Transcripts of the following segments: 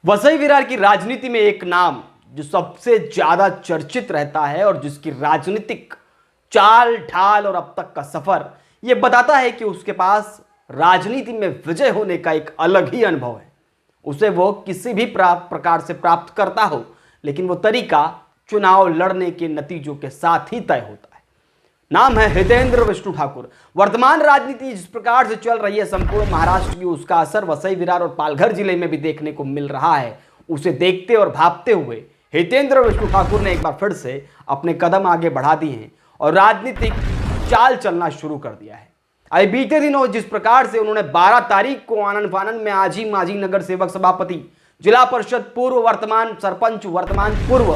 वसई विरार की राजनीति में एक नाम जो सबसे ज्यादा चर्चित रहता है और जिसकी राजनीतिक चाल ढाल और अब तक का सफर यह बताता है कि उसके पास राजनीति में विजय होने का एक अलग ही अनुभव है। उसे वो किसी भी प्रकार से प्राप्त करता हो, लेकिन वो तरीका चुनाव लड़ने के नतीजों के साथ ही तय होता है। नाम है हितेंद्र विष्णु ठाकुर। वर्तमान राजनीति जिस प्रकार से चल रही है संपूर्ण महाराष्ट्र की, उसका असर वसई विरार और पालघर जिले में भी देखने को मिल रहा है। उसे देखते और भांपते हुए हितेंद्र विष्णु ठाकुर ने एक बार फिर से अपने कदम आगे बढ़ा दिए हैं और राजनीतिक चाल चलना शुरू कर दिया है। अभी बीते दिनों जिस प्रकार से उन्होंने 12 तारीख को आनंद फानंद में आजी माजी नगर सेवक सभापति, जिला परिषद पूर्व, वर्तमान सरपंच, वर्तमान पूर्व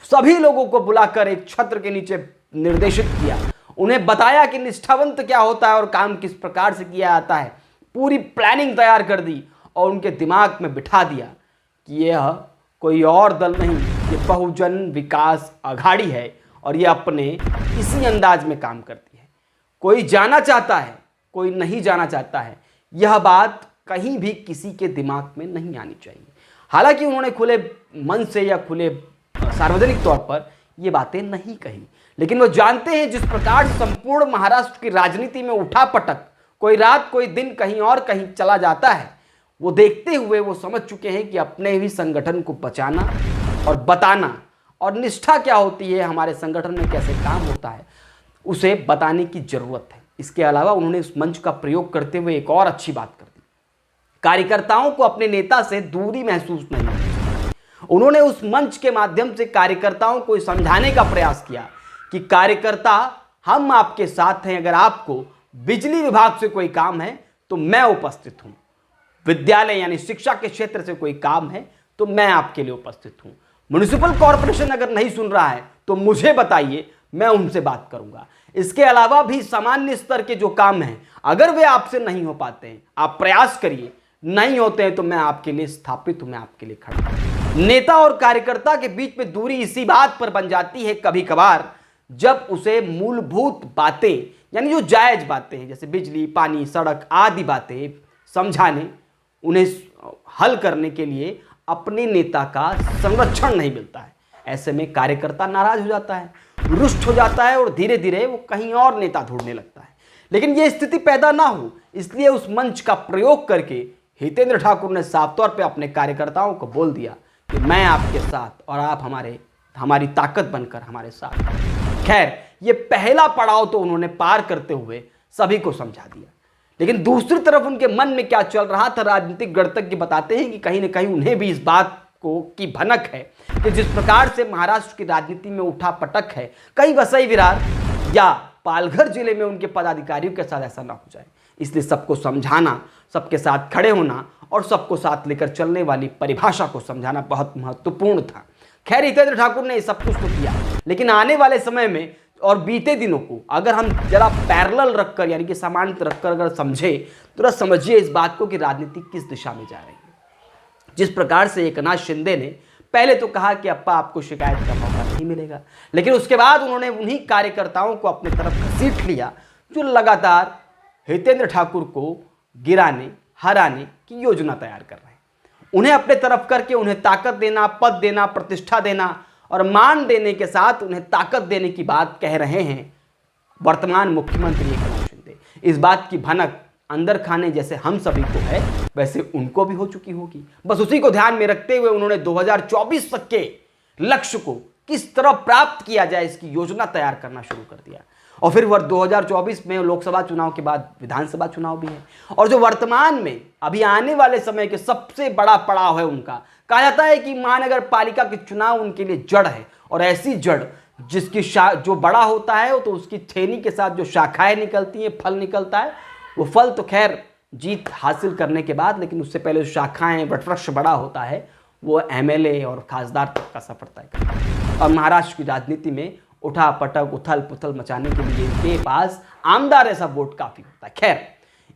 सभी लोगों को बुलाकर एक छत्र के नीचे निर्देशित किया, उन्हें बताया कि निष्ठावंत क्या होता है और काम किस प्रकार से किया जाता है। पूरी प्लानिंग तैयार कर दी और उनके दिमाग में बिठा दिया कि यह कोई और दल नहीं, ये बहुजन विकास अघाड़ी है और ये अपने इसी अंदाज में काम करती है। कोई जाना चाहता है, कोई नहीं जाना चाहता है, यह बात कहीं भी किसी के दिमाग में नहीं आनी चाहिए। हालांकि उन्होंने खुले मन से या खुले सार्वजनिक तौर पर ये बातें नहीं कही, लेकिन वो जानते हैं जिस प्रकार से संपूर्ण महाराष्ट्र की राजनीति में उठापटक कोई रात कोई दिन कहीं और कहीं चला जाता है, वो देखते हुए वो समझ चुके हैं कि अपने ही संगठन को बचाना और बताना और निष्ठा क्या होती है, हमारे संगठन में कैसे काम होता है, उसे बताने की जरूरत है। इसके अलावा उन्होंने उस मंच का प्रयोग करते हुए एक और अच्छी बात कर दी। कार्यकर्ताओं को अपने नेता से दूरी महसूस नहीं होती। उन्होंने उस मंच के माध्यम से कार्यकर्ताओं को समझाने का प्रयास किया कि कार्यकर्ता हम आपके साथ हैं। अगर आपको बिजली विभाग से कोई काम है तो मैं उपस्थित हूं, विद्यालय यानी शिक्षा के क्षेत्र से कोई काम है तो मैं आपके लिए उपस्थित हूं, म्युनिसिपल कॉर्पोरेशन अगर नहीं सुन रहा है तो मुझे बताइए, मैं उनसे बात करूंगा। इसके अलावा भी सामान्य स्तर के जो काम हैं अगर वे आपसे नहीं हो पाते हैं, आप प्रयास करिए, नहीं होते हैं तो मैं आपके लिए स्थापित हूं, मैं आपके लिए खड़ा हूं। नेता और कार्यकर्ता के बीच में दूरी इसी बात पर बन जाती है कभी कभार जब उसे मूलभूत बातें यानी जो जायज बातें हैं जैसे बिजली, पानी, सड़क आदि बातें समझाने, उन्हें हल करने के लिए अपने नेता का संरक्षण नहीं मिलता है। ऐसे में कार्यकर्ता नाराज हो जाता है, रुष्ट हो जाता है और धीरे धीरे वो कहीं और नेता ढूंढने लगता है। लेकिन ये स्थिति पैदा ना हो इसलिए उस मंच का प्रयोग करके हितेंद्र ठाकुर ने साफ तौर पे अपने कार्यकर्ताओं को बोल दिया कि मैं आपके साथ और आप हमारी ताकत बनकर हमारे साथ। खैर, ये पहला पड़ाव तो उन्होंने पार करते हुए सभी को समझा दिया, लेकिन दूसरी तरफ उनके मन में क्या चल रहा था राजनीतिक गणतज्ञ बताते हैं कि कहीं ना कहीं उन्हें भी इस बात को की भनक है कि जिस प्रकार से महाराष्ट्र की राजनीति में उठा पटक है, कहीं वसई विरार या पालघर जिले में उनके पदाधिकारियों के साथ ऐसा ना हो जाए। इसलिए सबको समझाना, सबके साथ खड़े होना और सबको साथ लेकर चलने वाली परिभाषा को समझाना बहुत महत्वपूर्ण था। खैर, हितेंद्र ठाकुर ने सब कुछ तो किया, लेकिन आने वाले समय में और बीते दिनों को अगर हम जरा पैरेलल रखकर यानी कि समांतर रखकर अगर समझे तो समझिए इस बात को कि राजनीति किस दिशा में जा रही है। जिस प्रकार से एकनाथ शिंदे ने पहले तो कहा कि अप्पा आपको शिकायत का मौका नहीं मिलेगा, लेकिन उसके बाद उन्होंने उन्हीं कार्यकर्ताओं को अपने तरफ घसीट लिया जो लगातार हितेंद्र ठाकुर को गिराने, हराने की योजना तैयार कर रहे हैं। उन्हें अपने तरफ करके उन्हें ताकत देना, पद देना, प्रतिष्ठा देना और मान देने के साथ उन्हें ताकत देने की बात कह रहे हैं वर्तमान मुख्यमंत्री एकनाथ शिंदे। इस बात की भनक अंदर खाने जैसे हम सभी को है, वैसे उनको भी हो चुकी होगी। बस उसी को ध्यान में रखते हुए उन्होंने 2024 तक के लक्ष्य को किस तरह प्राप्त किया जाए इसकी योजना तैयार करना शुरू कर दिया। और फिर 2024 में लोकसभा चुनाव के बाद विधानसभा चुनाव भी है और जो वर्तमान में अभी आने वाले समय के सबसे बड़ा पड़ाव है उनका, कहा जाता है कि महानगर पालिका के चुनाव उनके लिए जड़ है और ऐसी जड़ जिसकी जो बड़ा होता है तो उसकी थैली के साथ जो शाखाएं निकलती हैं, फल निकलता है, वो फल तो खैर जीत हासिल करने के बाद, लेकिन उससे पहले जो शाखाएं वटवृक्ष बड़ा होता है वो एमएलए और खासदार तक का सफर तय करता है। और महाराष्ट्र की राजनीति में उठा पटक उथल पुथल मचाने के लिए इनके पास आमदार ऐसा वोट काफी होता है। खैर,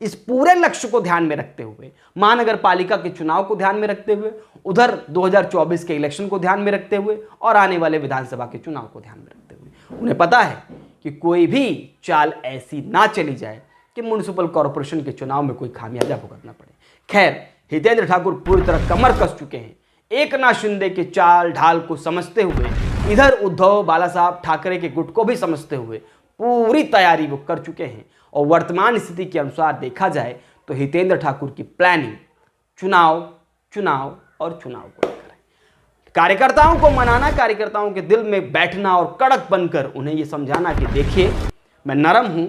इस पूरे लक्ष्य को ध्यान में रखते हुए, महानगर पालिका के चुनाव को ध्यान में रखते हुए, उधर 2024 के इलेक्शन को ध्यान में रखते हुए और आने वाले विधानसभा के चुनाव को ध्यान में रखते हुए उन्हें पता है कि कोई भी चाल ऐसी ना चली जाए कि म्युनिसिपल कॉर्पोरेशन के चुनाव में कोई खामियाजा भुगतना पड़े। खैर, हितेंद्र ठाकुर पूरी तरह कमर कस चुके हैं एकनाथ शिंदे के चाल ढाल को समझते हुए, इधर उद्धव बालासाहब ठाकरे के गुट को भी समझते हुए पूरी तैयारी वो कर चुके हैं। और वर्तमान स्थिति के अनुसार देखा जाए तो हितेंद्र ठाकुर की प्लानिंग चुनाव चुनाव और चुनाव को लेकर है। कार्यकर्ताओं को मनाना, कार्यकर्ताओं के दिल में बैठना और कड़क बनकर उन्हें यह समझाना कि देखिए मैं नरम हूं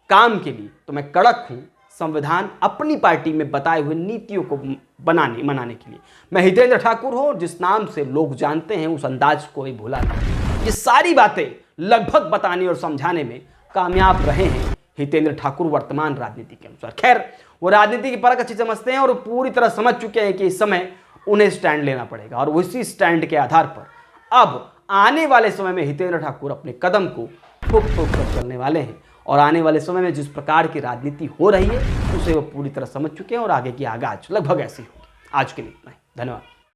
काम के लिए तो मैं कड़क हूं संविधान अपनी पार्टी में बताए हुए नीतियों को मनाने के लिए। मैं हितेंद्र ठाकुर हूं, जिस नाम से लोग जानते हैं उस अंदाज को ही भूला नहीं। ये सारी बातें लगभग बताने और समझाने में कामयाब रहे हैं हितेंद्र ठाकुर वर्तमान राजनीति के अनुसार। खैर, वो राजनीति की परख अच्छी समझते हैं और पूरी तरह समझ चुके हैं कि इस समय उन्हें स्टैंड लेना पड़ेगा और उसी स्टैंड के आधार पर अब आने वाले समय में हितेंद्र ठाकुर अपने कदम को ठोक ठोक कर चलने वाले हैं। और आने वाले समय में जिस प्रकार की राजनीति हो रही है उसे वो पूरी तरह समझ चुके हैं और आगे की आगाज लगभग ऐसी होगी। आज के लिए इतना ही, धन्यवाद।